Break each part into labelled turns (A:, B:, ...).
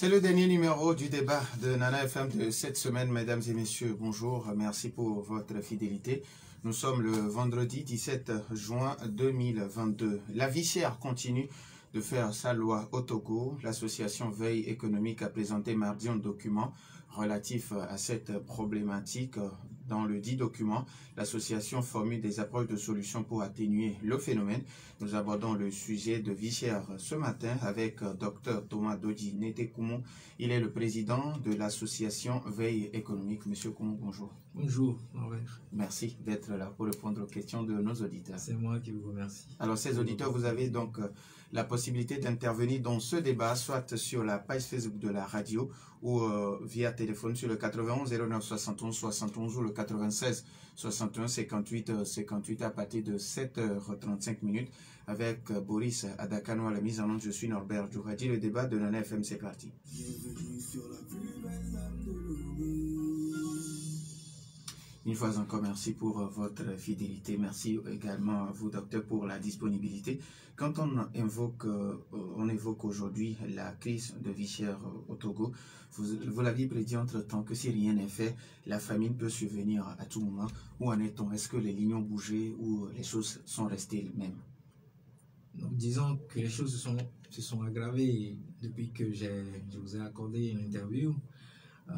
A: C'est le dernier numéro du débat de Nana FM de cette semaine, mesdames et messieurs. Bonjour, merci pour votre fidélité. Nous sommes le vendredi 17 juin 2022. La vie chère continue de faire sa loi au Togo. L'association Veille économique a présenté mardi un document relatif à cette problématique. Dans le dit document, l'association formule des approches de solutions pour atténuer le phénomène. Nous abordons le sujet de vie chère ce matin avec Dr Thomas Dodji Netekoumou. Il est le président de l'association Veille économique. Monsieur Koumou, bonjour.
B: Bonjour, Norbert.
A: Merci d'être là pour répondre aux questions de nos auditeurs.
B: C'est moi qui vous remercie.
A: Alors, ces auditeurs, vous avez donc la possibilité d'intervenir dans ce débat, soit sur la page Facebook de la radio ou via téléphone sur le 91 09 71 71 ou le 96 61 58 58 à partir de 7h35 avec Boris Adakano à la mise en onde. Je suis Norbert Djouradi. Le débat de Nana FM, c'est parti. Une fois encore, merci pour votre fidélité. Merci également à vous, docteur, pour la disponibilité. Quand on évoque aujourd'hui la crise de vie chère au Togo, vous l'aviez prédit entre-temps que si rien n'est fait, la famine peut survenir à tout moment. Où en est-on? Est-ce que les lignes ont bougé ou les choses sont restées les mêmes?
B: Donc, disons que les choses se sont aggravées depuis que je vous ai accordé une interview.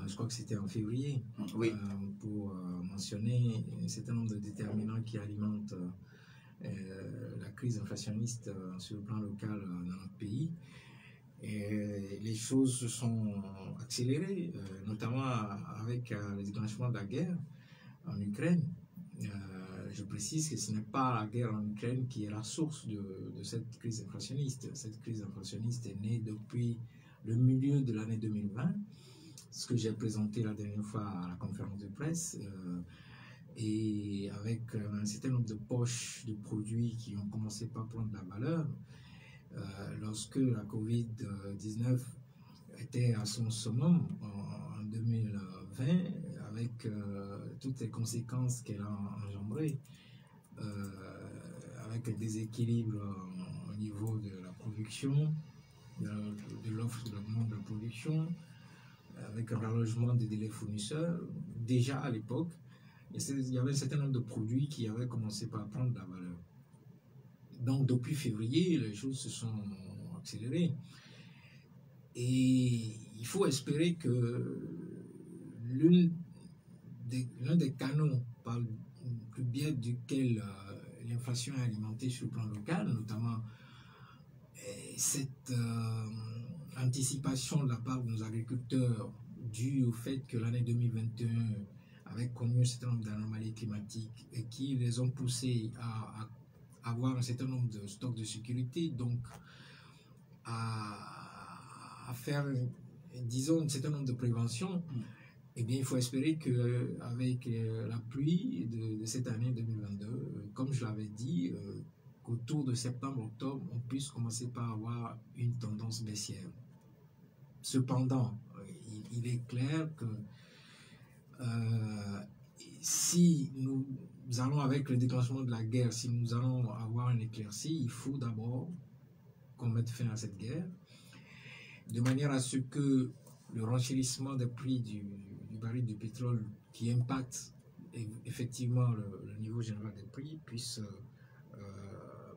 B: Je crois que c'était en février,
A: oui.
B: Pour mentionner un certain nombre de déterminants qui alimentent la crise inflationniste sur le plan local dans notre pays. Et les choses se sont accélérées, notamment avec le déclenchement de la guerre en Ukraine. Je précise que ce n'est pas la guerre en Ukraine qui est la source de cette crise inflationniste. Cette crise inflationniste est née depuis le milieu de l'année 2020. Ce que j'ai présenté la dernière fois à la conférence de presse, et avec un certain nombre de poches de produits qui ont commencé par prendre de la valeur, lorsque la Covid-19 était à son summum en 2020, avec toutes les conséquences qu'elle a engendrées, avec un déséquilibre au niveau de la production, de l'offre et de la demande de la production, avec un rallongement des délais fournisseurs. Déjà à l'époque, il y avait un certain nombre de produits qui avaient commencé par prendre de la valeur. Donc depuis février, les choses se sont accélérées. Et il faut espérer que l'un des canaux par le biais duquel l'inflation est alimentée sur le plan local, notamment cette anticipation de la part de nos agriculteurs due au fait que l'année 2021 avait connu un certain nombre d'anomalies climatiques et qui les ont poussés à avoir un certain nombre de stocks de sécurité, donc à faire, disons, un certain nombre de préventions. Eh bien, il faut espérer qu'avec la pluie de cette année 2022, comme je l'avais dit, qu'autour de septembre-octobre, on puisse commencer par avoir une tendance baissière. Cependant, il est clair que si nous allons, avec le déclenchement de la guerre, si nous allons avoir un éclaircie, il faut d'abord qu'on mette fin à cette guerre, de manière à ce que le renchérissement des prix du baril du pétrole qui impacte effectivement le niveau général des prix puisse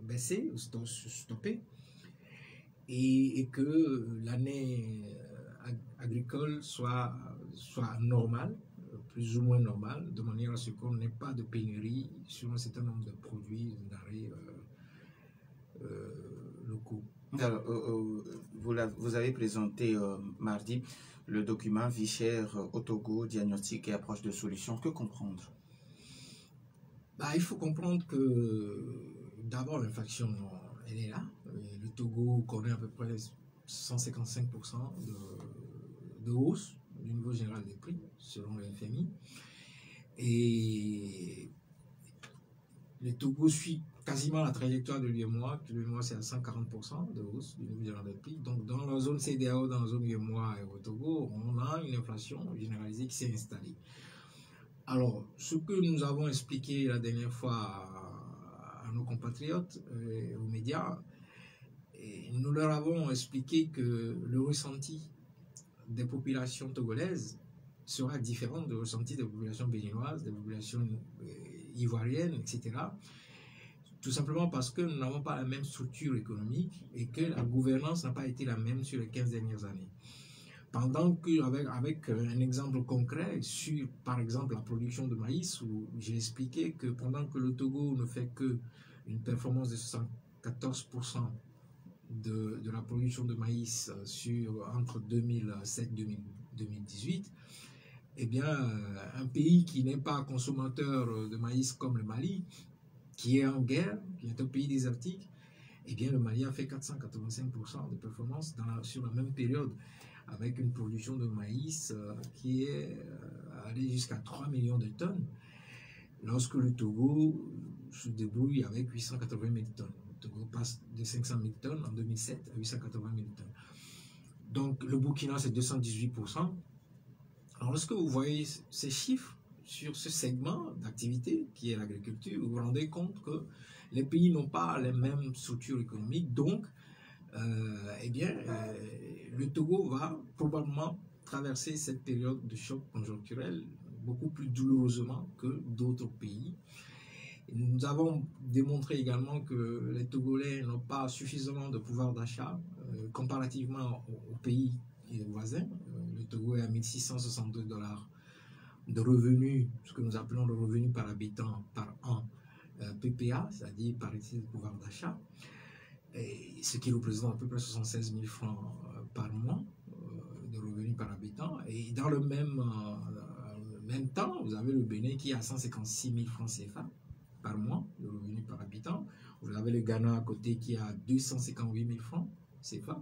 B: baisser ou se stopper, et que l'année agricole soit normale, plus ou moins normale, de manière à ce qu'on n'ait pas de pénurie sur un certain nombre de produits, de denrées locaux.
A: Alors, vous avez présenté mardi le document Vie chère au Togo, diagnostic et approche de solutions. Que comprendre?
B: Il faut comprendre que d'abord l'inflation, elle est là. Le Togo connaît à peu près 155% de hausse du niveau général des prix, selon le FMI. Et le Togo suit quasiment la trajectoire de l'UEMOA. L'UEMOA, c'est à 140% de hausse du niveau général des prix. Donc, dans la zone CEDEAO, dans la zone UEMOA et au Togo, on a une inflation généralisée qui s'est installée. Alors, ce que nous avons expliqué la dernière fois à nos compatriotes et aux médias, nous leur avons expliqué que le ressenti des populations togolaises sera différent du ressenti des populations béninoises, des populations ivoiriennes, etc. Tout simplement parce que nous n'avons pas la même structure économique et que la gouvernance n'a pas été la même sur les 15 dernières années. Pendant qu'avec un exemple concret sur, par exemple, la production de maïs, où j'ai expliqué que pendant que le Togo ne fait que une performance de 74% de la production de maïs entre 2007 et 2018, eh bien, un pays qui n'est pas consommateur de maïs comme le Mali, qui est en guerre, qui est un pays désertique, eh bien, le Mali a fait 485% de performance sur la même période, avec une production de maïs qui est allée jusqu'à 3 millions de tonnes, lorsque le Togo se débrouille avec 880 000 tonnes. Le Togo passe de 500 000 tonnes en 2007 à 880 000 tonnes. Donc, le Burkina, c'est 218%. Alors, lorsque vous voyez ces chiffres sur ce segment d'activité qui est l'agriculture, vous vous rendez compte que les pays n'ont pas les mêmes structures économiques. Donc, le Togo va probablement traverser cette période de choc conjoncturel beaucoup plus douloureusement que d'autres pays. Nous avons démontré également que les Togolais n'ont pas suffisamment de pouvoir d'achat comparativement aux pays voisins. Le Togo est à 1 662 $ de revenus, ce que nous appelons le revenu par habitant par an, PPA, c'est-à-dire parité de pouvoir d'achat, ce qui représente à peu près 76 000 francs par mois de revenus par habitant. Et dans le même temps, vous avez le Bénin qui est à 156 000 francs CFA par mois de revenus par habitant. Vous avez le Ghana à côté qui a 258 000 francs CFA.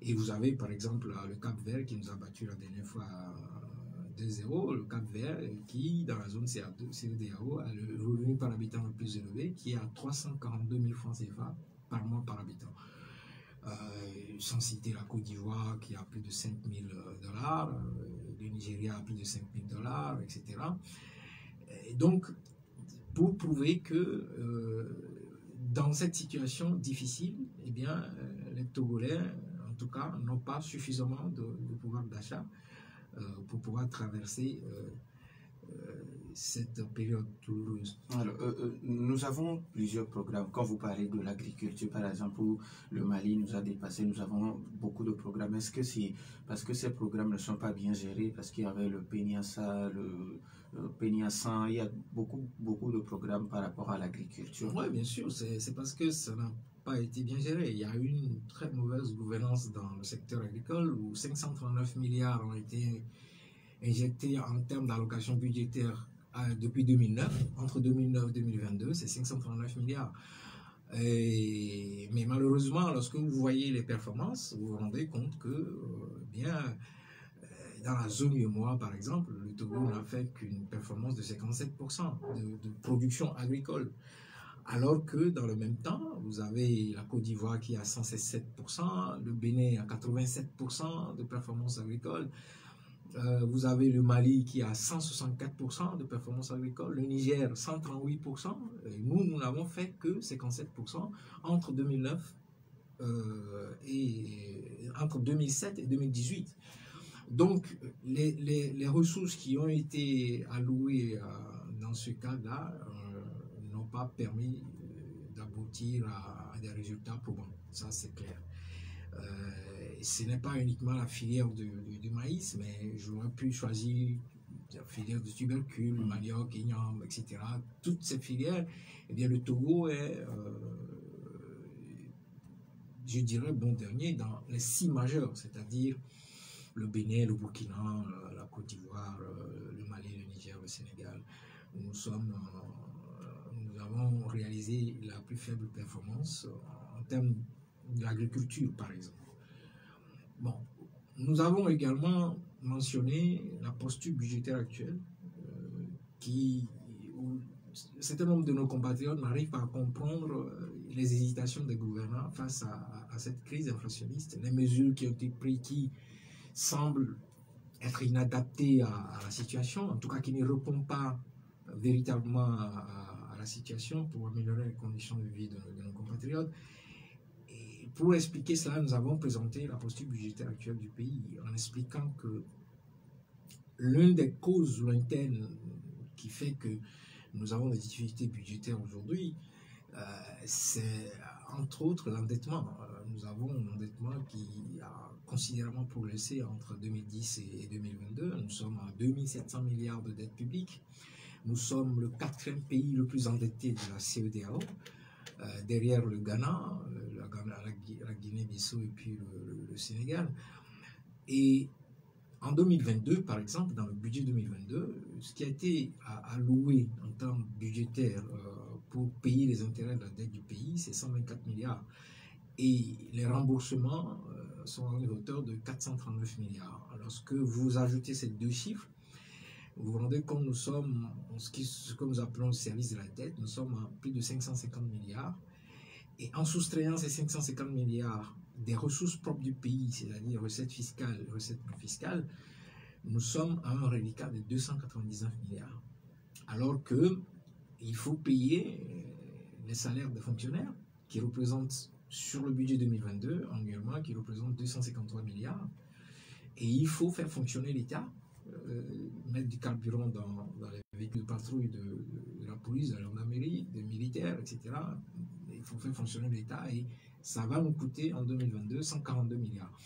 B: Et vous avez par exemple le Cap-Vert qui nous a battu la dernière fois 2-0, le Cap-Vert qui, dans la zone CEDEAO, a le revenu par habitant le plus élevé qui est à 342 000 francs CFA par mois par habitant. Sans citer la Côte d'Ivoire qui a plus de 5 000 $, le Nigeria a plus de 5 000 $, etc. Et donc, pour prouver que dans cette situation difficile, eh bien, les Togolais, en tout cas, n'ont pas suffisamment de pouvoir d'achat pour pouvoir traverser cette période douloureuse.
A: Alors, nous avons plusieurs programmes. Quand vous parlez de l'agriculture, par exemple, où le Mali nous a dépassé, nous avons beaucoup de programmes. Est-ce que c'est parce que ces programmes ne sont pas bien gérés, parce qu'il y avait le PENIASA, le PENIASAN, il y a beaucoup de programmes par rapport à l'agriculture?
B: Oui, bien sûr, c'est parce que ça n'a pas été bien géré. Il y a eu une très mauvaise gouvernance dans le secteur agricole où 539 milliards ont été injectés en termes d'allocation budgétaire depuis 2009. Entre 2009 et 2022, c'est 539 milliards. Mais malheureusement, lorsque vous voyez les performances, vous vous rendez compte que dans la zone UEMOA, par exemple, le Togo n'a fait qu'une performance de 57% de production agricole. Alors que dans le même temps, vous avez la Côte d'Ivoire qui a 107%, le Bénin à 87% de performance agricole, vous avez le Mali qui a 164% de performance agricole, le Niger 138%, et nous n'avons fait que 57% entre 2009 entre 2007 et 2018. Donc, les ressources qui ont été allouées dans ce cas-là n'ont pas permis d'aboutir à des résultats probants. Ça, c'est clair. Ce n'est pas uniquement la filière du maïs, mais j'aurais pu choisir la filière de tubercules, manioc, igname, etc. Toutes ces filières, eh bien, le Togo est, je dirais, bon dernier dans les 6 majeurs, c'est-à-dire le Bénin, le Burkina, la Côte d'Ivoire, le Mali, le Niger, le Sénégal. Nous avons réalisé la plus faible performance en termes de l'agriculture, par exemple. Bon, nous avons également mentionné la posture budgétaire actuelle, où un certain nombre de nos compatriotes n'arrivent pas à comprendre les hésitations des gouvernants face à cette crise inflationniste, les mesures qui ont été prises qui semblent être inadaptées à la situation, en tout cas qui ne répondent pas véritablement à la situation pour améliorer les conditions de vie de nos compatriotes. Et pour expliquer cela, nous avons présenté la posture budgétaire actuelle du pays en expliquant que l'une des causes lointaines qui fait que nous avons des difficultés budgétaires aujourd'hui, c'est entre autres l'endettement. Nous avons un endettement qui a considérablement progressé entre 2010 et 2022. Nous sommes à 2700 milliards de dettes publiques. Nous sommes le 4e pays le plus endetté de la CEDEAO, derrière le Ghana, la Guinée-Bissau et puis le Sénégal. Et en 2022, par exemple, dans le budget 2022, ce qui a été alloué en termes budgétaires pour payer les intérêts de la dette du pays, c'est 124 milliards. Et les remboursements sont à une hauteur de 439 milliards. Lorsque vous ajoutez ces deux chiffres, vous vous rendez compte, nous sommes, ce que nous appelons le service de la dette, nous sommes à plus de 550 milliards. Et en soustrayant ces 550 milliards des ressources propres du pays, c'est-à-dire recettes fiscales, recettes non fiscales, nous sommes à un reliquat de 299 milliards. Alors qu'il faut payer les salaires des fonctionnaires qui représentent sur le budget 2022 annuellement, qui représentent 253 milliards. Et il faut faire fonctionner l'État, mettre du carburant dans les véhicules de patrouille de la police, de la gendarmerie, des militaires, etc. Il faut faire fonctionner l'État et ça va nous coûter en 2022 142 milliards.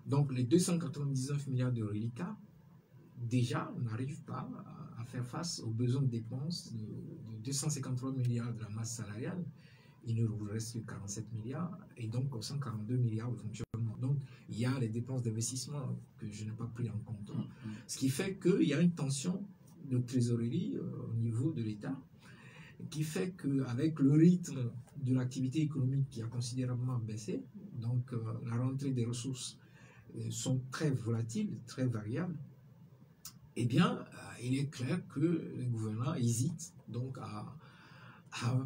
B: Donc les 299 milliards de reliquats, déjà, on n'arrive pas à faire face aux besoins de dépenses de 253 milliards de la masse salariale. Il ne nous reste que 47 milliards et donc 142 milliards de fonctionnement. Donc, il y a les dépenses d'investissement que je n'ai pas pris en compte. Ce qui fait qu'il y a une tension de trésorerie au niveau de l'État qui fait qu'avec le rythme de l'activité économique qui a considérablement baissé, donc la rentrée des ressources sont très volatiles, très variables, eh bien, il est clair que le gouvernement hésite donc à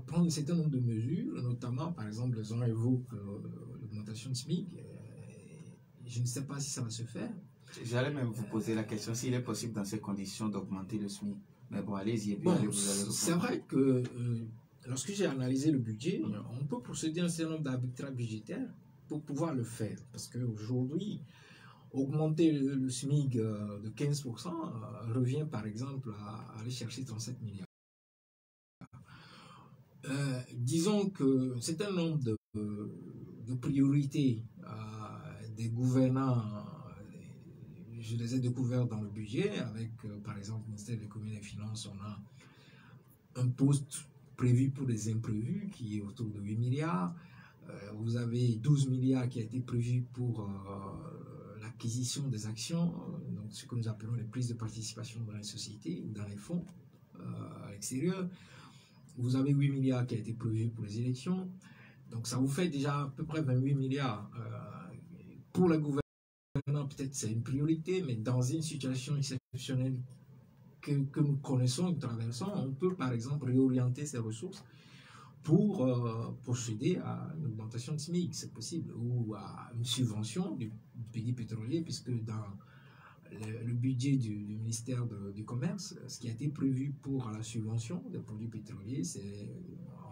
B: prendre un certain nombre de mesures, notamment, par exemple, les gens évoquent l'augmentation de SMIC. Je ne sais pas si ça va se faire.
A: J'allais même vous poser la question s'il est possible dans ces conditions d'augmenter le SMIC. Mais bon, allez-y.
B: Bon, c'est vrai que lorsque j'ai analysé le budget, on peut procéder à un certain nombre d'arbitrages budgétaires pour pouvoir le faire. Parce qu'aujourd'hui, augmenter le SMIC de 15% revient par exemple à aller chercher 37 milliards. Disons que c'est un nombre de priorités des gouvernants, je les ai découvertes dans le budget, avec par exemple le ministère de l'économie et des finances, on a un poste prévu pour les imprévus qui est autour de 8 milliards. Vous avez 12 milliards qui a été prévu pour l'acquisition des actions, donc ce que nous appelons les prises de participation dans les sociétés ou dans les fonds à l'extérieur. Vous avez 8 milliards qui a été prévu pour les élections. Donc ça vous fait déjà à peu près 28 milliards. Pour le gouvernement, peut-être c'est une priorité, mais dans une situation exceptionnelle que nous connaissons et que nous traversons, on peut par exemple réorienter ces ressources pour procéder à une augmentation de SMIC, c'est possible, ou à une subvention du pays pétrolier, puisque dans le budget du ministère du Commerce, ce qui a été prévu pour la subvention des produits pétroliers, c'est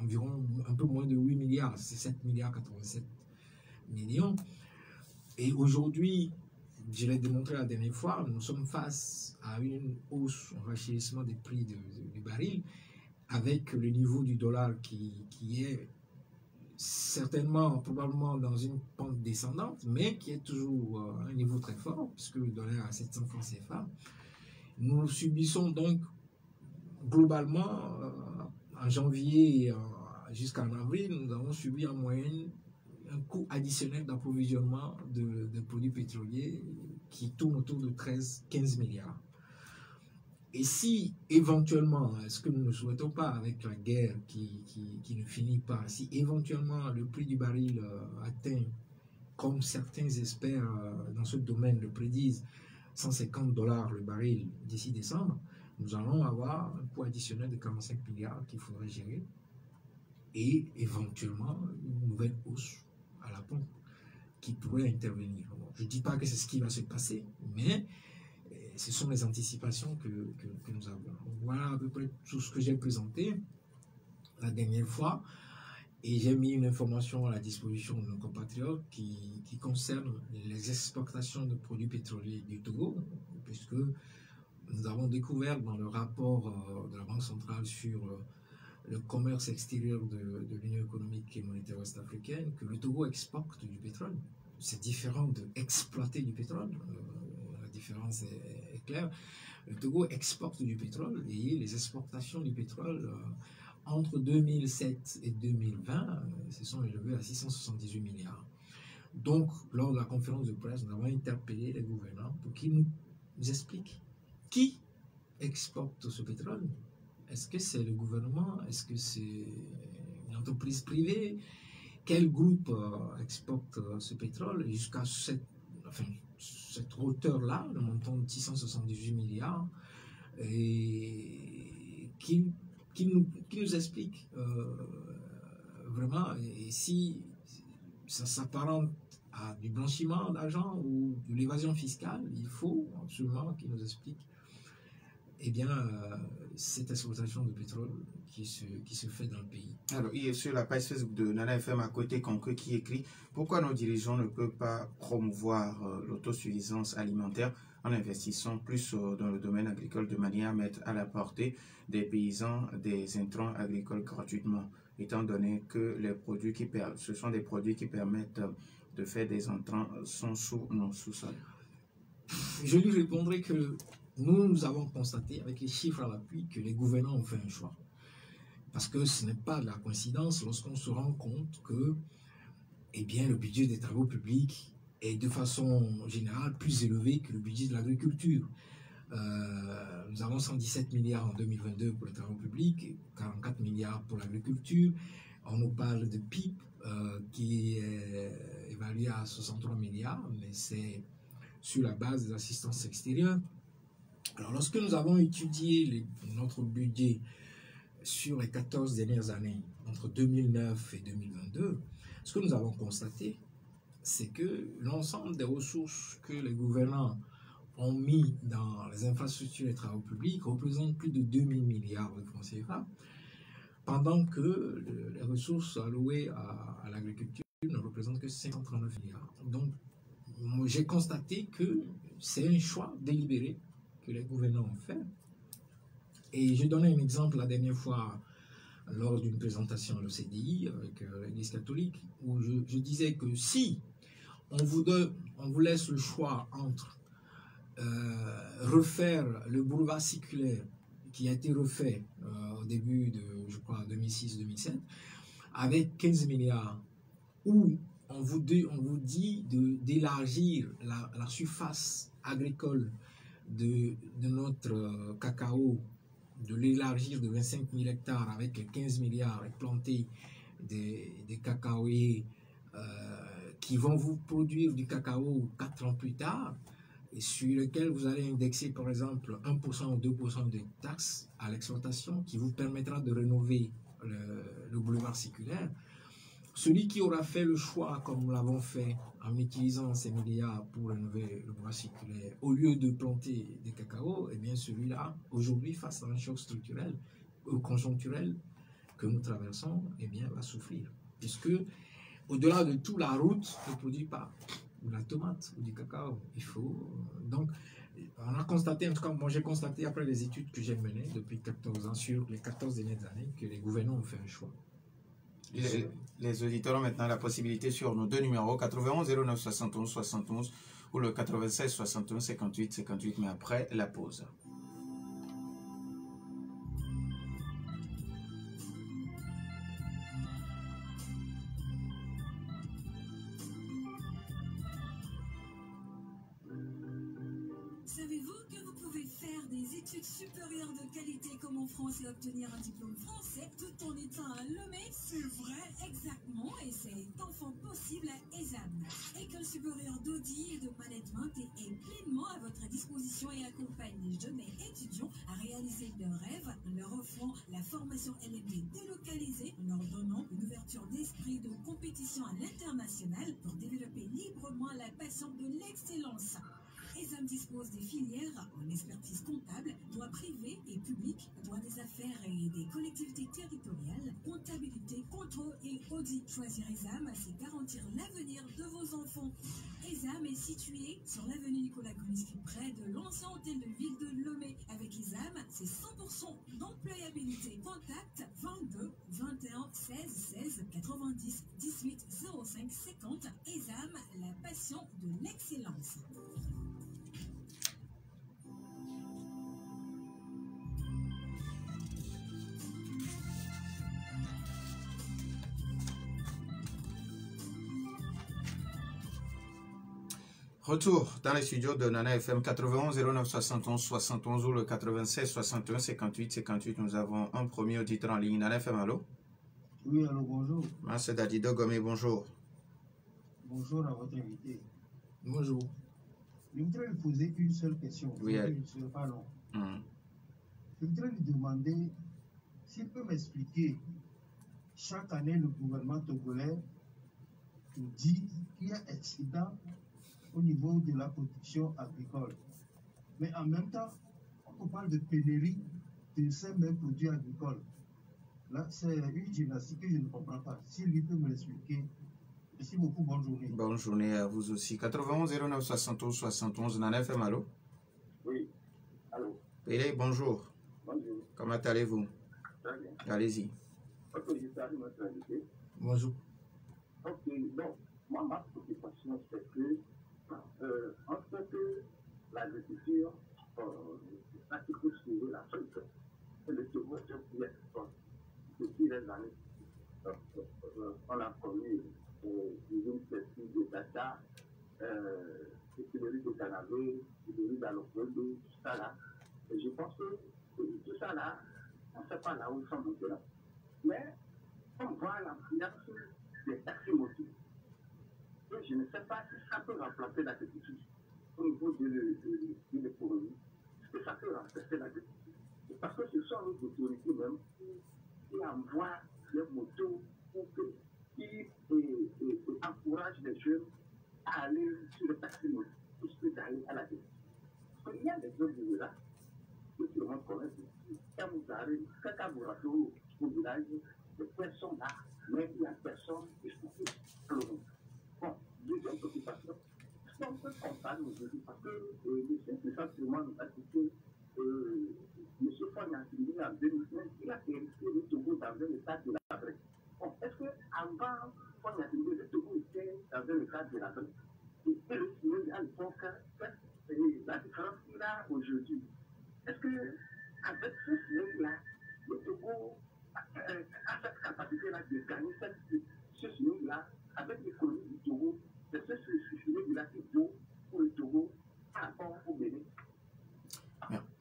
B: environ un peu moins de 8 milliards, c'est 7 milliards 87 millions. Et aujourd'hui, je l'ai démontré la dernière fois, nous sommes face à une hausse, un rachissement des prix du baril, avec le niveau du dollar qui est certainement, probablement dans une pente descendante, mais qui est toujours à un niveau très fort, puisque le dollar est à 700 francs CFA. Nous subissons donc globalement, en janvier jusqu'en avril, nous avons subi en moyenne un coût additionnel d'approvisionnement de produits pétroliers qui tourne autour de 13-15 milliards. Et si éventuellement, ce que nous ne souhaitons pas avec la guerre qui ne finit pas, si éventuellement le prix du baril atteint, comme certains experts dans ce domaine le prédisent, 150 $ le baril d'ici décembre, nous allons avoir un coût additionnel de 45 milliards qu'il faudrait gérer et éventuellement une nouvelle hausse à la pompe qui pourrait intervenir. Bon, je ne dis pas que c'est ce qui va se passer, mais ce sont les anticipations que nous avons. Voilà à peu près tout ce que j'ai présenté la dernière fois. Et j'ai mis une information à la disposition de nos compatriotes qui concerne les exportations de produits pétroliers du Togo, puisque nous avons découvert dans le rapport de la Banque centrale sur le commerce extérieur de l'Union économique et monétaire ouest-africaine que le Togo exporte du pétrole. C'est différent d'exploiter du pétrole. La différence est claire. Le Togo exporte du pétrole et les exportations du pétrole entre 2007 et 2020 se sont élevées à 678 milliards. Donc, lors de la conférence de presse, nous avons interpellé les gouvernants pour qu'ils nous expliquent qui exporte ce pétrole. Est-ce que c'est le gouvernement? Est-ce que c'est une entreprise privée? Quel groupe exporte ce pétrole jusqu'à cette hauteur-là, le montant de 678 milliards, et qui nous explique vraiment et si ça s'apparente à du blanchiment d'argent ou de l'évasion fiscale. Il faut absolument qu'ils nous expliquent cette exploitation de pétrole qui se fait dans le pays.
A: Alors, il est sur la page Facebook de Nana FM à côté Concret qui écrit « Pourquoi nos dirigeants ne peuvent pas promouvoir l'autosuffisance alimentaire en investissant plus dans le domaine agricole de manière à mettre à la portée des paysans des intrants agricoles gratuitement, étant donné que ce sont des produits qui permettent de faire des intrants sont sous nos sous-sols ?»
B: Je lui répondrai que nous avons constaté avec les chiffres à l'appui que les gouvernants ont fait un choix. Parce que ce n'est pas de la coïncidence lorsqu'on se rend compte que le budget des travaux publics est de façon générale plus élevé que le budget de l'agriculture. Nous avons 117 milliards en 2022 pour les travaux publics, et 44 milliards pour l'agriculture. On nous parle de PIB qui est évalué à 63 milliards, mais c'est sur la base de l'assistance extérieure. Alors, lorsque nous avons étudié notre budget sur les 14 dernières années, entre 2009 et 2022, ce que nous avons constaté, c'est que l'ensemble des ressources que les gouvernants ont mis dans les infrastructures et travaux publics représente plus de 2000 milliards de francs CFA, pendant que les ressources allouées à l'agriculture ne représentent que 539 milliards. Donc, j'ai constaté que c'est un choix délibéré que les gouvernants ont fait. Et je donnais un exemple la dernière fois lors d'une présentation à l'OCDI avec l'Église catholique, où je disais que si on vous laisse le choix entre refaire le boulevard circulaire qui a été refait au début de, je crois, 2006-2007, avec 15 milliards, ou on vous dit d'élargir la surface agricole de notre cacao, de l'élargir de 25 000 hectares avec les 15 milliards et planter des cacaoyers qui vont vous produire du cacao 4 ans plus tard, et sur lequel vous allez indexer par exemple 1% ou 2% de taxes à l'exploitation qui vous permettra de rénover le boulevard circulaire. Celui qui aura fait le choix, comme nous l'avons fait, en utilisant ces milliards pour rénover le bois circulaire, au lieu de planter des cacao, eh bien celui-là, aujourd'hui, face à un choc structurel ou conjoncturel que nous traversons, eh bien, va souffrir. Puisque, au-delà de tout, la route ne produit pas de la tomate ou du cacao. Il faut... Donc, on a constaté, en tout cas, moi j'ai constaté après les études que j'ai menées depuis 14 ans, sur les 14 dernières années, que les gouvernants ont fait un choix.
A: Les auditeurs ont maintenant la possibilité sur nos deux numéros 91 09 71 71 ou le 96 61 58 58, mais après la pause.
C: Savez-vous que vous pouvez faire des études supérieures de qualité comme en France et obtenir un diplôme français tout en étant à Lomé? C'est vrai, exactement, et c'est enfin possible à ESAM. École supérieure d'audit et de management est pleinement à votre disposition et accompagne les jeunes et étudiants à réaliser leurs rêves en leur offrant la formation LMD délocalisée, en leur donnant une ouverture d'esprit de compétition à l'international pour développer librement la passion de l'excellence. ESAM dispose des filières en expertise comptable, droit privé et public, droit des affaires et des collectivités territoriales, comptabilité, contrôle et audit. Choisir ESAM, c'est garantir l'avenir de vos enfants. ESAM est situé sur l'avenue Nicolas Kolinski, près de l'ancien hôtel de ville de Lomé. Avec ESAM, c'est 100% d'employabilité. Contact 22 21 16 16 90 18 05 50. ESAM, la passion de l'excellence.
A: Retour dans les studios de Nana FM 91 09 71 71 ou le 96 61 58 58. Nous avons un premier auditeur en ligne. Nana FM, allô?
D: Oui, allô, bonjour.
A: Monsieur Dadido Gomé, bonjour.
D: Bonjour à votre invité.
B: Bonjour.
D: Je voudrais lui poser une seule question.
A: Oui,
D: Je ne serai pas long. Je voudrais lui demander s'il peut m'expliquer. Chaque année, le gouvernement togolais nous dit qu'il y a accident au niveau de la production agricole. Mais en même temps, on parle de pénurie de ces mêmes produits agricoles. Là, c'est une gymnastique que je ne comprends pas. S'il lui peut me l'expliquer. Merci beaucoup, bonne journée.
A: Bonne journée à vous aussi. 91 09 71 71, Nana FM, allô?
E: Oui, allô?
A: Pélé, bonjour.
E: Bonjour.
A: Comment allez-vous?
E: Très bien.
A: Allez-y.
E: Ok, je salue notre invité.
B: Bonjour.
E: Ok, donc, moi, ma préoccupation, c'est que, en fait, l'agriculture, ça qui peut suivre l'Afrique, et le Togo, c'est un pays export. Depuis les années, on a connu une partie de Dada, de Canavé, de d'Alopolo, tout ça là. Et je pense que tout ça là, on ne sait pas là où ils sont maintenant. Mais on voit l'influence des taximotifs. Et je ne sais pas si ça peut remplacer l'agriculture au niveau de l'économie. Est-ce que ça peut remplacer l'agriculture? Parce que ce sont les autorités même qui envoient les motos qui encouragent les jeunes à aller sur le taximotif plus que d'aller à l'agriculture. Parce qu'il y a des jeunes de là que tout le monde connaît. Quand vous arrivez, quand vous rentrez au village, les personnes là, mais il y a personne qui se trouve. Bon, deuxième préoccupation, c'est un peu comptable aujourd'hui, parce que le simple sentiment a dit M. Fognassini, en 2015, il a qualifié le Togo dans un état de la vraie. Bon, est-ce qu'avant Fognassini, le Togo était dans un état de la vraie? Et le Sénégal, à l'époque, la différence qu'il a aujourd'hui, est-ce qu'avec ce Sénégal-là, le Togo a cette capacité-là de gagner ce Sénégal-là, avec l'économie du Togo, c'est ce Sénégal-là qui vaut pour le Togo par rapport au Bénin?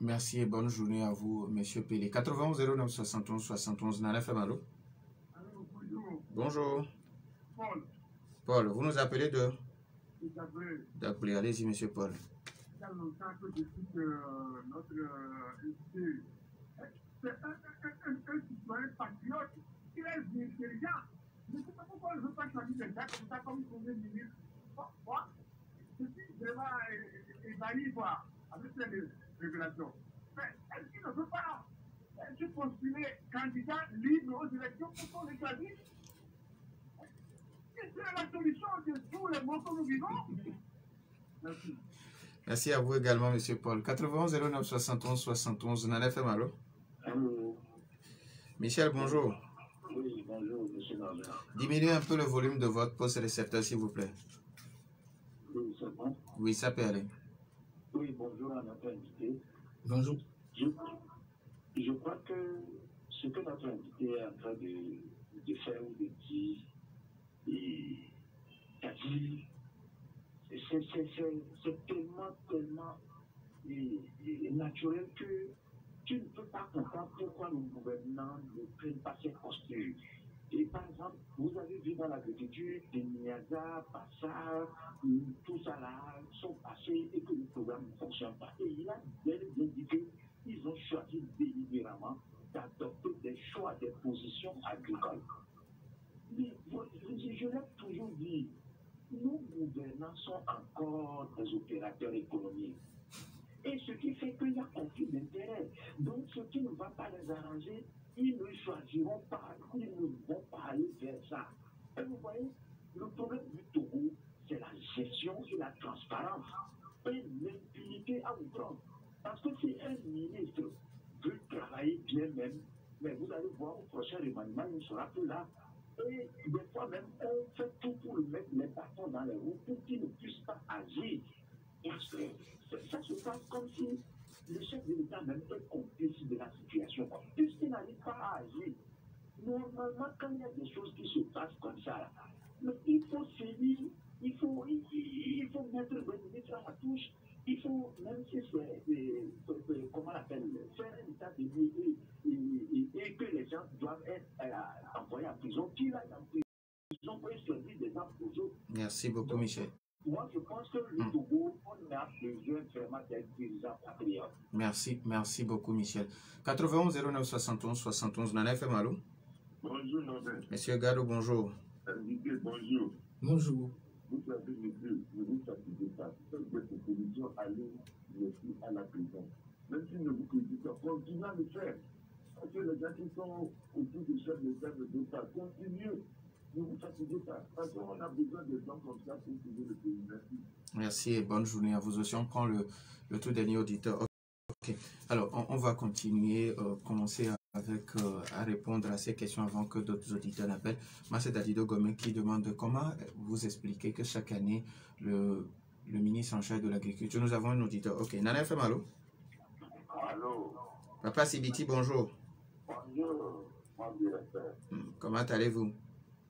A: Merci et bonne journée à vous, Monsieur Pélé. 91 09 71 71, Nana FM, allô?
D: Allô, bonjour.
A: Bonjour.
D: Paul.
A: Paul, vous nous appelez de?
D: D'Ablé.
A: Allez-y, Monsieur Paul.
D: Il y a longtemps que j'écoute notre invité. C'est un citoyen patriote. Il est intelligent. Je ne sais pas pourquoi je ne veux pas choisir des gens comme ça, comme Premier ministre. Moi, je suis vraiment ébahi, quoi, avec ces révélations. Mais est-ce qu'il ne veut pas se postuler candidat libre aux élections pour qu'on les choisisse? C'est la solution de tous les maux que nous vivons. Merci.
A: Merci à vous également, Monsieur Paul. 91 09 71 71, Nana FM, allô?
E: Allô?
A: Michel, bonjour.
E: Oui, bonjour, monsieur Norbert.
A: Diminuez un peu le volume de votre poste récepteur, s'il vous plaît.
E: Oui, c'est bon.
A: Oui, ça peut aller.
E: Oui, bonjour à notre invité.
B: Bonjour.
E: Je crois que ce que notre invité est en train de faire ou de dire, c'est tellement naturel que tu ne peux pas comprendre pourquoi nos gouvernants ne prennent pas cette posture. Et par exemple, vous avez vu dans l'agriculture, des Niaga, Passar, tout ça là, sont passés et que le programme ne fonctionne pas. Et il a bien dit qu'ils ont choisi délibérément d'adopter des choix, des positions agricoles. Mais je l'ai toujours dit, nos gouvernants sont encore des opérateurs économiques. Et ce qui fait qu'il y a conflit d'intérêts. Donc, ce qui ne va pas les arranger, ils ne choisiront pas, ils ne vont pas aller vers ça. Et vous voyez, le problème du Togo, c'est la gestion et la transparence et l'impunité à outrance. Parce que si un ministre veut travailler bien même, mais vous allez voir au prochain remaniement, il ne sera plus là. Et des fois même, on fait tout pour le mettre les bâtons dans les roues pour qu'il ne puisse pas agir. Parce que ça se passe comme si le chef de l'État même est complice de la situation. Puisqu'il n'arrive pas à agir. Normalement, quand il y a des choses qui se passent comme ça, mais il faut sévir, il faut mettre des ministres à la touche, il faut, même si c'est, comment on appelle, faire un état de vie et que les gens doivent être envoyés en prison, qu'il aille en prison pour servir des gens pour eux.
A: Merci beaucoup, Michel.
E: Moi, je pense que le Togo, on a besoin vraiment d'être dirigeants patriotes.
A: Merci beaucoup, Michel. 91 09 71 71, Nana FM, allô?
E: Bonjour, Nobel.
A: Monsieur Gado, bonjour.
E: Bonjour.
B: Bonjour.
E: Vous savez, monsieur, ne vous fatiguez pas. Faites des propositions, allez aussi à la prison. Même si ne vous critiquez pas, continuez à le faire. Parce que les gens qui sont autour du chef de l'État ne veulent pas. Continuez. Ne vous fatiguez pas. Parce qu'on a besoin de gens comme ça pour sauver le pays. Merci.
A: Merci et bonne journée à vous aussi. On prend le tout dernier auditeur. Ok. Alors, on va continuer, commencer à répondre à ces questions avant que d'autres auditeurs n'appellent. Moi, c'est Dadido Gomé qui demande comment vous expliquer que chaque année, le ministre en charge de l'agriculture, nous avons un auditeur. Ok, Nana FM, allô?
E: Allô?
A: Papa Sibiti, bonjour.
E: Bonjour, mon directeur.
A: Comment allez-vous?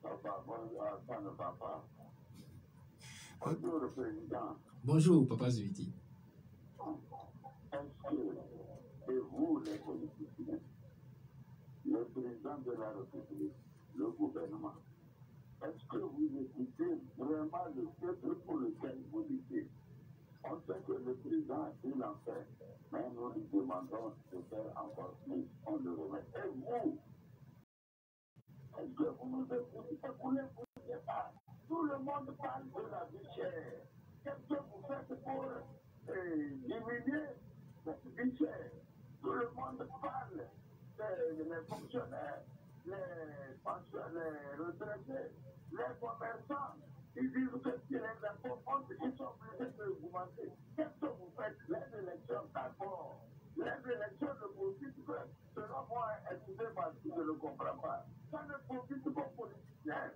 E: Papa, bonjour, ça ne va pas. Bonjour, le président.
B: Bonjour, Papa Sibiti.
E: Est-ce que vous, les politiciens, le président de la République, le gouvernement, est-ce que vous écoutez vraiment le peuple pour lequel vous luttez? On sait que le président, il en fait, mais nous lui demandons de faire encore plus, on le remet. Et vous, est-ce que vous nous écoutez? Vous n'écoutez pas. Tout le monde parle de la vie chère. Qu'est-ce que vous faites pour diminuer cette vie chère? Tout le monde parle des fonctionnaires, les pensionnaires, les retraités, les commerçants. Ils disent que si les impôts montent, ils sont obligés de augmenter. Qu'est-ce que vous faites? Les élections, d'accord. Les élections ne profitent que, selon moi, excusez-moi si je ne le comprends pas, ça ne profite qu'aux politiciens.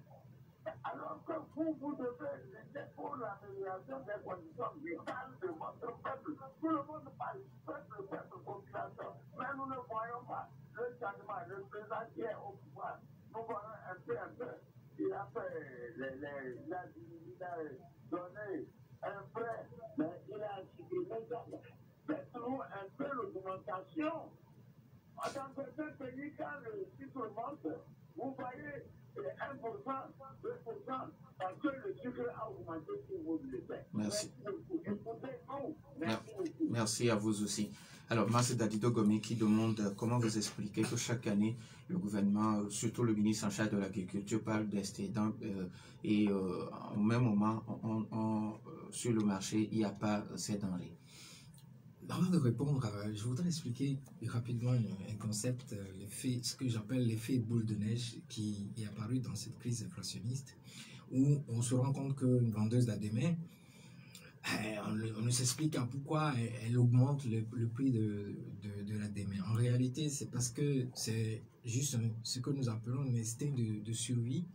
E: Alors que vous devez lutter pour l'amélioration des conditions vitales de votre peuple. Tout le monde parle peuple, population. Mais nous ne voyons pas le changement. Le président qui est au pouvoir, nous voyons un peu. Il a fait, il a donné un prêt, mais il a supprimé ça. Faites-nous un peu l'augmentation. Dans certains pays, quand le sucre monte, vous voyez 1%, 2%, parce que le sucre a augmenté si vous le faites.
A: Merci.
E: Écoutez-nous.
A: Merci à vous aussi. Alors, moi, c'est Dadido Gomé qui demande comment vous expliquer que chaque année, le gouvernement, surtout le ministre en charge de l'agriculture, parle d'excédent et au même moment, sur le marché, il n'y a pas ces denrées.
B: Avant de répondre, je voudrais expliquer rapidement un concept, ce que j'appelle l'effet boule de neige qui est apparu dans cette crise inflationniste, où on se rend compte qu'une vendeuse d'Adémé, on ne s'explique pas pourquoi elle augmente le prix de l'Adémé. En réalité, c'est parce que c'est juste ce que nous appelons un instinct de survie,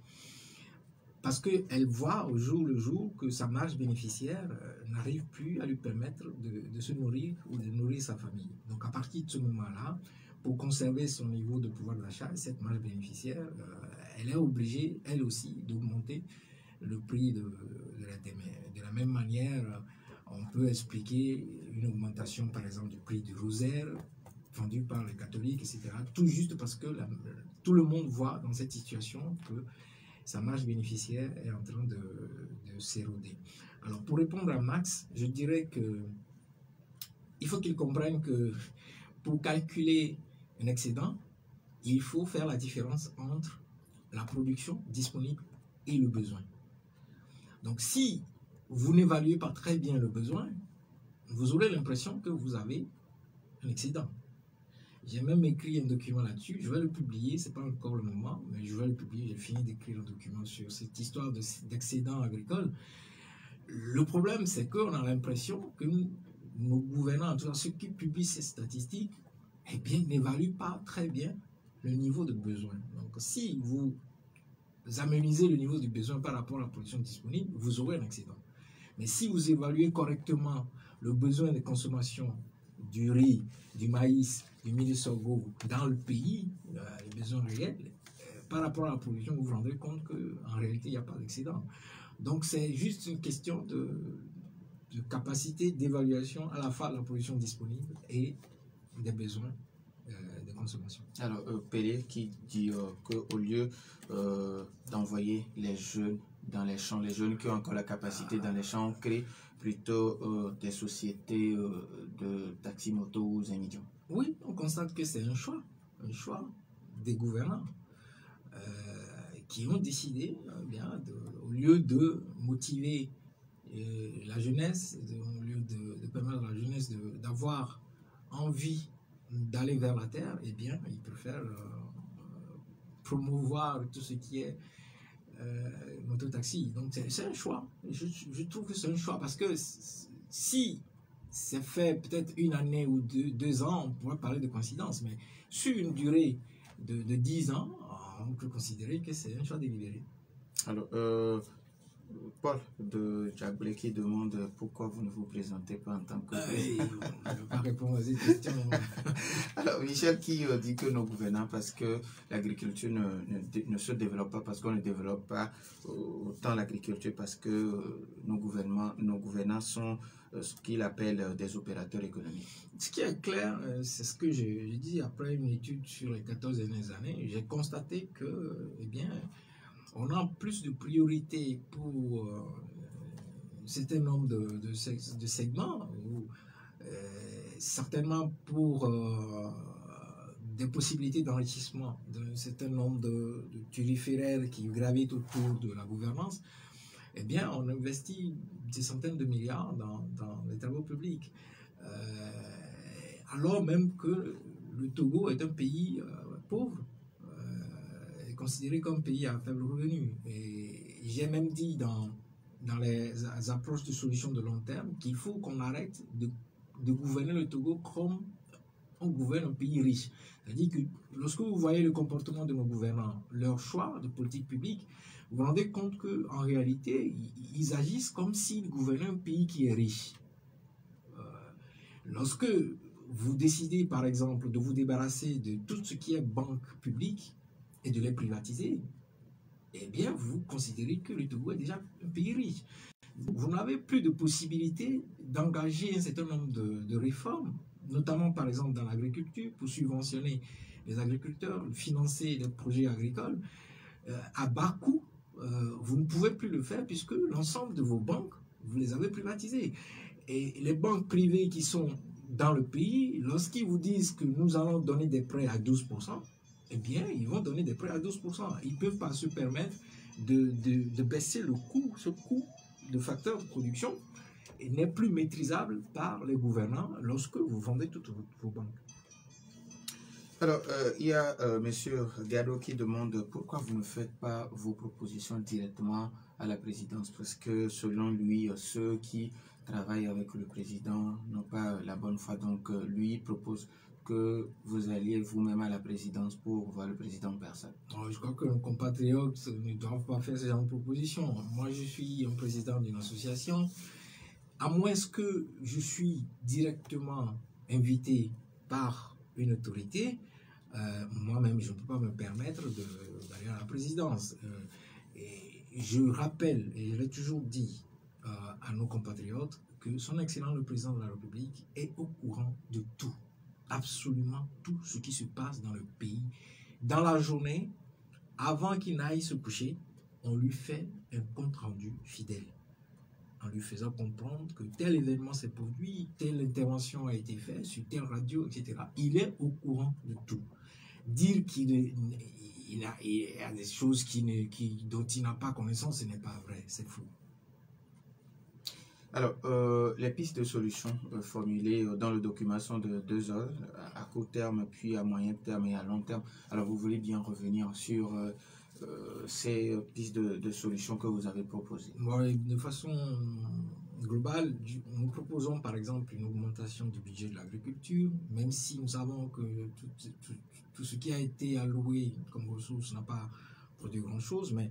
B: parce qu'elle voit au jour le jour que sa marge bénéficiaire n'arrive plus à lui permettre de se nourrir ou de nourrir sa famille. Donc à partir de ce moment-là, pour conserver son niveau de pouvoir d'achat, cette marge bénéficiaire, elle est obligée, elle aussi, d'augmenter le prix de la DME. De la même manière, on peut expliquer une augmentation, par exemple, du prix du rosaire vendu par les catholiques, etc. Tout juste parce que tout le monde voit dans cette situation que sa marge bénéficiaire est en train de s'éroder. Alors, pour répondre à Max, je dirais que il faut qu'il comprenne que pour calculer un excédent, il faut faire la différence entre la production disponible et le besoin. Donc si vous n'évaluez pas très bien le besoin, vous aurez l'impression que vous avez un excédent. J'ai même écrit un document là-dessus, je vais le publier, ce n'est pas encore le moment, mais je vais le publier, j'ai fini d'écrire un document sur cette histoire d'excédent agricole. Le problème, c'est qu'on a l'impression que nos gouvernants, en tout cas ceux qui publient ces statistiques, eh bien, n'évaluent pas très bien le niveau de besoin. Donc, si vous amenuisez le niveau du besoin par rapport à la production disponible, vous aurez un excédent. Mais si vous évaluez correctement le besoin de consommation du riz, du maïs, du mil de sorgho dans le pays, les besoins réels, par rapport à la production, vous vous rendrez compte qu'en réalité, il n'y a pas d'excédent. Donc, c'est juste une question de capacité d'évaluation à la fois de la production disponible et des besoins de consommation.
A: Alors, Pelé qui dit qu'au lieu d'envoyer les jeunes dans les champs, les jeunes qui ont encore la capacité dans les champs, on crée plutôt des sociétés de taxi-moto ou Zemidion.
B: Oui, on constate que c'est un choix des gouvernants qui ont décidé, au lieu de motiver la jeunesse, au lieu de permettre à la jeunesse d'avoir envie d'aller vers la terre, eh bien, ils préfèrent promouvoir tout ce qui est mototaxi. Donc, c'est un choix. Je trouve que c'est un choix parce que si c'est fait peut-être une année ou deux ans, on pourrait parler de coïncidence, mais sur une durée de 10 ans, on peut considérer que c'est un choix délibéré.
A: Alors, Paul de Jack qui demande pourquoi vous ne vous présentez pas en tant que...
B: Je ne vais pas répondre à cette question.
A: Alors, Michel qui dit que nos gouvernants, parce que l'agriculture ne se développe pas, parce qu'on ne développe pas autant l'agriculture, parce que nos gouvernants sont ce qu'il appelle des opérateurs économiques.
B: Ce qui est clair, c'est ce que j'ai dit après une étude sur les 14 dernières années. J'ai constaté que, eh bien, on a plus de priorités pour un certain nombre de segments, ou certainement pour des possibilités d'enrichissement d'un certain nombre de turiféraires qui gravitent autour de la gouvernance. Eh bien, on investit des centaines de milliards dans les travaux publics. Alors même que le Togo est un pays pauvre, considéré comme pays à faible revenu. Et j'ai même dit dans les approches de solutions de long terme qu'il faut qu'on arrête de gouverner le Togo comme on gouverne un pays riche. C'est-à-dire que lorsque vous voyez le comportement de nos gouvernants, leur choix de politique publique, vous vous rendez compte qu'en réalité, ils agissent comme s'ils gouvernaient un pays qui est riche. Lorsque vous décidez, par exemple, de vous débarrasser de tout ce qui est banque publique, et de les privatiser, eh bien, vous considérez que le Togo est déjà un pays riche. Vous n'avez plus de possibilité d'engager un certain nombre de réformes, notamment, par exemple, dans l'agriculture, pour subventionner les agriculteurs, financer les projets agricoles. À bas coût, vous ne pouvez plus le faire puisque l'ensemble de vos banques, vous les avez privatisées. Et les banques privées qui sont dans le pays, lorsqu'ils vous disent que nous allons donner des prêts à 12%, eh bien, ils vont donner des prêts à 12%. Ils ne peuvent pas se permettre de baisser le coût. Ce coût de facteur de production n'est plus maîtrisable par les gouvernants lorsque vous vendez toutes vos banques.
A: Alors, il y a M. Gado qui demande pourquoi vous ne faites pas vos propositions directement à la présidence. Parce que selon lui, ceux qui travaillent avec le président n'ont pas la bonne foi. Donc, lui propose que vous alliez vous-même à la présidence pour voir le président en personne.
B: Je crois que nos compatriotes ne doivent pas faire ce genre de propositions. Moi, je suis un président d'une association. À moins que je suis directement invité par une autorité, moi-même, je ne peux pas me permettre d'aller à la présidence. Et je rappelle, et je l'ai toujours dit à nos compatriotes, que son Excellence le Président de la République est au courant de tout. Absolument tout ce qui se passe dans le pays. Dans la journée, avant qu'il n'aille se coucher, on lui fait un compte-rendu fidèle, en lui faisant comprendre que tel événement s'est produit, telle intervention a été faite sur telle radio, etc. Il est au courant de tout. Dire qu'il y a des choses dont il n'a pas connaissance, ce n'est pas vrai, c'est faux.
A: Alors, les pistes de solutions formulées dans le document sont de deux ordres, à court terme, puis à moyen terme et à long terme. Alors, vous voulez bien revenir sur ces pistes de solutions que vous avez proposées?
B: Ouais, de façon globale, nous proposons par exemple une augmentation du budget de l'agriculture, même si nous savons que tout ce qui a été alloué comme ressources n'a pas produit grand-chose, mais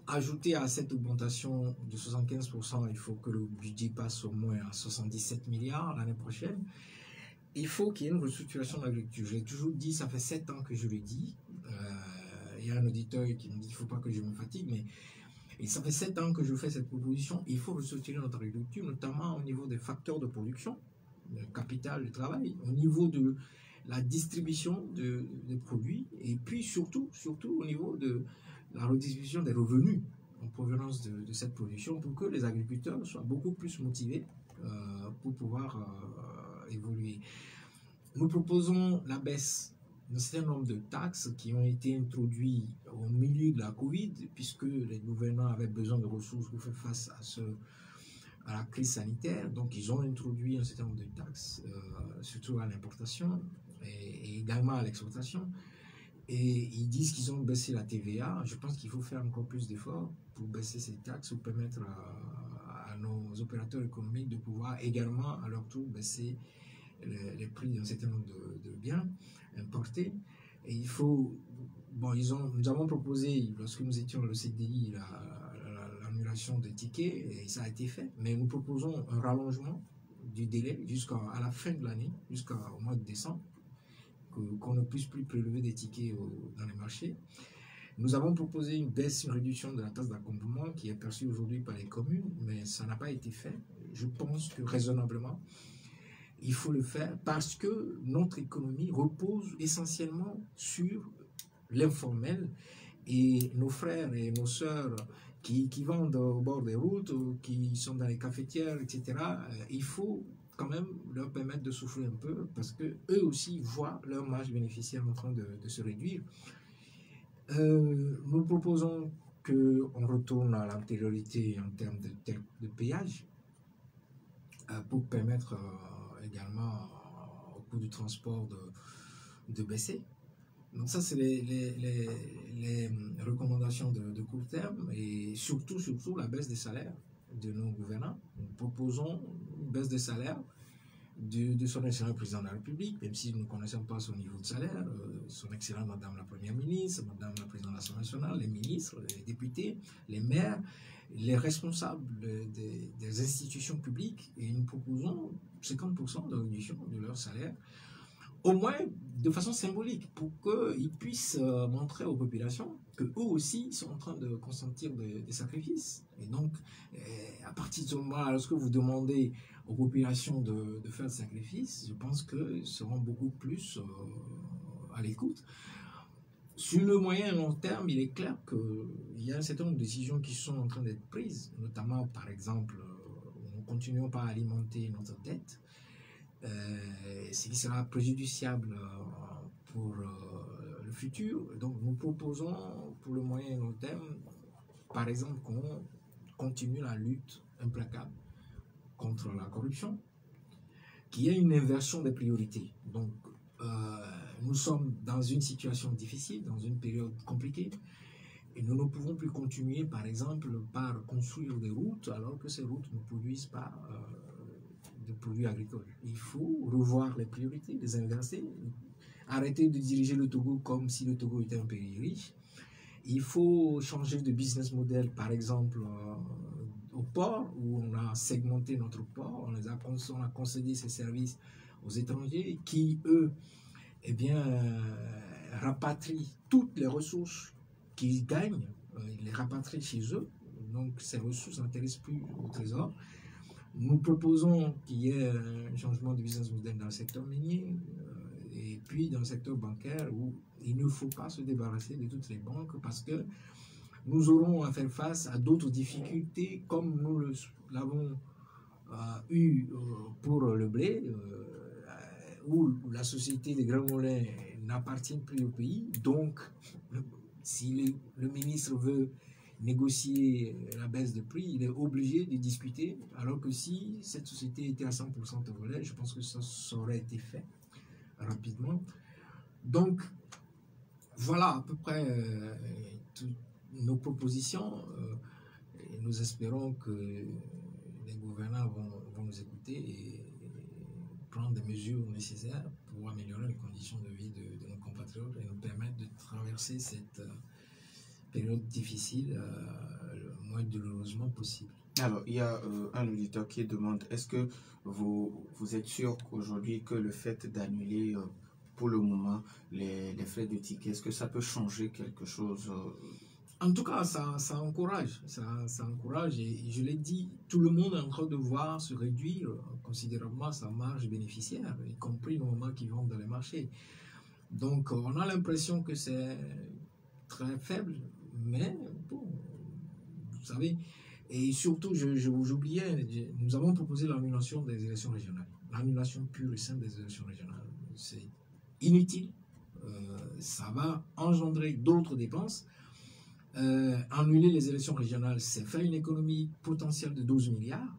B: ajouter à cette augmentation de 75%, il faut que le budget passe au moins à 77 milliards l'année prochaine. Il faut qu'il y ait une restructuration de l'agriculture. Je l'ai toujours dit, ça fait 7 ans que je le dis. Il y a un auditeur qui me dit qu'il ne faut pas que je me fatigue, mais et ça fait 7 ans que je fais cette proposition. Il faut restructurer notre agriculture, notamment au niveau des facteurs de production, le capital, le travail, au niveau de la distribution des produits, et puis surtout au niveau de la redistribution des revenus en provenance de cette production pour que les agriculteurs soient beaucoup plus motivés pour pouvoir évoluer. Nous proposons la baisse d'un certain nombre de taxes qui ont été introduites au milieu de la Covid, puisque les gouvernements avaient besoin de ressources pour faire face à la crise sanitaire. Donc, ils ont introduit un certain nombre de taxes, surtout à l'importation et également à l'exportation. Et ils disent qu'ils ont baissé la TVA. Je pense qu'il faut faire encore plus d'efforts pour baisser ces taxes, pour permettre à nos opérateurs économiques de pouvoir également, à leur tour, baisser les prix d'un certain nombre de biens importés. Et il faut... Bon, nous avons proposé, lorsque nous étions le CDI, l'annulation des tickets, et ça a été fait. Mais nous proposons un rallongement du délai jusqu'à la fin de l'année, jusqu'au mois de décembre, qu'on ne puisse plus prélever des tickets dans les marchés. Nous avons proposé une réduction de la taxe d'accompagnement qui est perçue aujourd'hui par les communes, mais ça n'a pas été fait. Je pense que raisonnablement, il faut le faire parce que notre économie repose essentiellement sur l'informel et nos frères et nos sœurs qui vendent au bord des routes, qui sont dans les cafetières, etc. Il faut quand même leur permettre de souffler un peu parce que eux aussi voient leur marge bénéficiaire en train de se réduire. Nous proposons qu'on retourne à l'antériorité en termes de péage pour permettre également au coût du transport de baisser. Donc ça, c'est les recommandations de court terme et surtout la baisse des salaires de nos gouvernants. Nous proposons une baisse des salaires de son excellent président de la République, même si nous ne connaissons pas son niveau de salaire, son excellente Madame la Première ministre, Madame la Présidente de l'Assemblée nationale, les ministres, les députés, les maires, les responsables des institutions publiques, et nous proposons 50% de réduction de leur salaire, au moins de façon symbolique, pour qu'ils puissent montrer aux populations qu'eux aussi sont en train de consentir des sacrifices. Et donc, à partir de ce moment-là, lorsque vous demandez aux populations de faire des sacrifices, je pense qu'ils seront beaucoup plus à l'écoute. Sur le moyen et long terme, il est clair qu'il y a un certain nombre de décisions qui sont en train d'être prises, notamment, par exemple, nous ne continuons pas à alimenter notre dette, ce qui sera préjudiciable pour le futur. Donc, nous proposons pour le moyen et long terme, par exemple, qu'on continue la lutte implacable contre la corruption, qu'il y ait une inversion des priorités. Donc, nous sommes dans une situation difficile, dans une période compliquée, et nous ne pouvons plus continuer, par exemple, par construire des routes, alors que ces routes ne produisent pas de produits agricoles. Il faut revoir les priorités, les inverser, arrêter de diriger le Togo comme si le Togo était un pays riche. Il faut changer de business model, par exemple, au port, où on a segmenté notre port, on a concédé ces services aux étrangers qui, eux, eh bien, rapatrient toutes les ressources qu'ils gagnent, ils les rapatrient chez eux, donc ces ressources n'intéressent plus au trésor. Nous proposons qu'il y ait un changement de business model dans le secteur minier et puis dans le secteur bancaire où il ne faut pas se débarrasser de toutes les banques parce que nous aurons à faire face à d'autres difficultés comme nous l'avons eu pour le blé, où la société des Grands Moulins n'appartient plus au pays. Donc, si le ministre veut négocier la baisse de prix, il est obligé de discuter, alors que si cette société était à 100% togolais, je pense que ça aurait été fait rapidement. Donc, voilà à peu près toutes nos propositions. Et nous espérons que les gouvernants vont nous écouter et prendre des mesures nécessaires pour améliorer les conditions de vie de nos compatriotes et nous permettre de traverser cette période difficile le moins douloureusement possible.
A: Alors, il y a un auditeur qui demande, est-ce que vous êtes sûr qu'aujourd'hui que le fait d'annuler pour le moment les frais de ticket, est-ce que ça peut changer quelque chose
B: En tout cas, ça encourage, ça encourage et je l'ai dit, tout le monde est en train de voir se réduire considérablement sa marge bénéficiaire, y compris nos moments qui vendent dans les marchés. Donc, on a l'impression que c'est très faible, mais bon, vous savez, et surtout, j'oubliais, nous avons proposé l'annulation des élections régionales, l'annulation pure et simple des élections régionales. C'est inutile, ça va engendrer d'autres dépenses. Annuler les élections régionales, c'est faire une économie potentielle de 12 milliards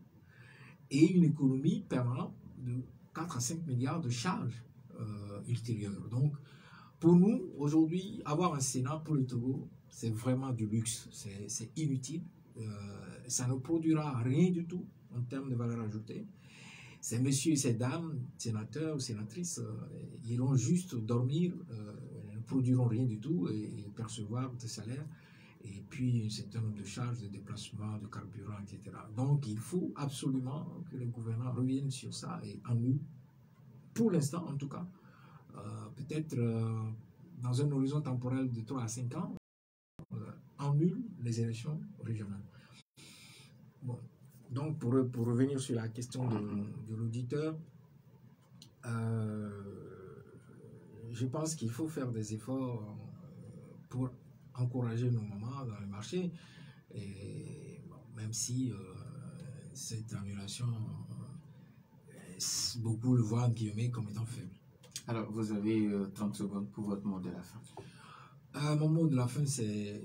B: et une économie permanente de 4 à 5 milliards de charges ultérieures. Donc, pour nous, aujourd'hui, avoir un Sénat pour le Togo, c'est vraiment du luxe, c'est inutile. Ça ne produira rien du tout en termes de valeur ajoutée. Ces messieurs et ces dames, sénateurs ou sénatrices, iront juste dormir, ne produiront rien du tout et percevoir des salaires. Et puis un certain nombre de charges de déplacement, de carburant, etc. Donc il faut absolument que les gouvernants reviennent sur ça et annulent, pour l'instant en tout cas, peut-être dans un horizon temporel de 3 à 5 ans, annulent les élections régionales. Bon. Donc pour revenir sur la question de l'auditeur, je pense qu'il faut faire des efforts pour encourager nos mamans dans le marché, et bon, même si cette annulation, beaucoup le voient comme étant faible.
A: Alors, vous avez 30 secondes pour votre mot de la fin.
B: Mon mot de la fin, c'est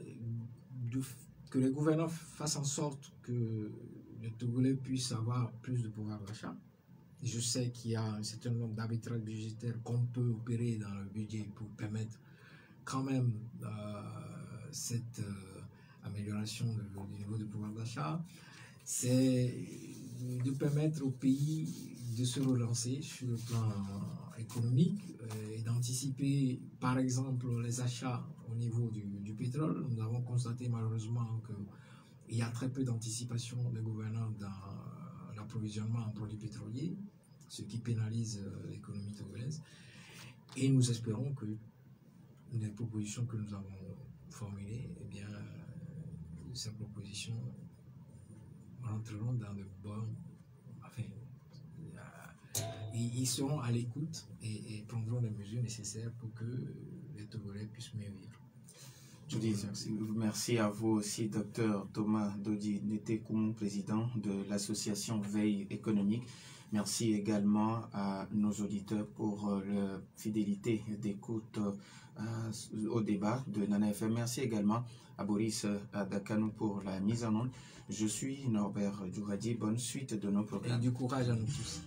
B: que les gouvernants fassent en sorte que les Togolais puissent avoir plus de pouvoir d'achat. Je sais qu'il y a un certain nombre d'arbitrages budgétaires qu'on peut opérer dans le budget pour permettre quand même cette amélioration du niveau de pouvoir d'achat. C'est de permettre au pays de se relancer sur le plan économique et d'anticiper par exemple les achats au niveau du pétrole. Nous avons constaté malheureusement qu'il y a très peu d'anticipation des gouvernants dans l'approvisionnement en produits pétroliers, ce qui pénalise l'économie togolaise. Et nous espérons que les propositions que nous avons formulées, eh bien, ces propositions rentreront dans de bonnes... Enfin, ils seront à l'écoute et prendront les mesures nécessaires pour que les Togolais puissent mieux vivre.
A: Je dis merci à vous aussi, Dr Thomas Dodi Netekoumou, président de l'association Veille économique. Merci également à nos auditeurs pour leur fidélité d'écoute au débat de Nana FM. Merci également à Boris Adakanou pour la mise en onde. Je suis Norbert Djouradi. Bonne suite de nos programmes.
B: Et du courage à nous tous.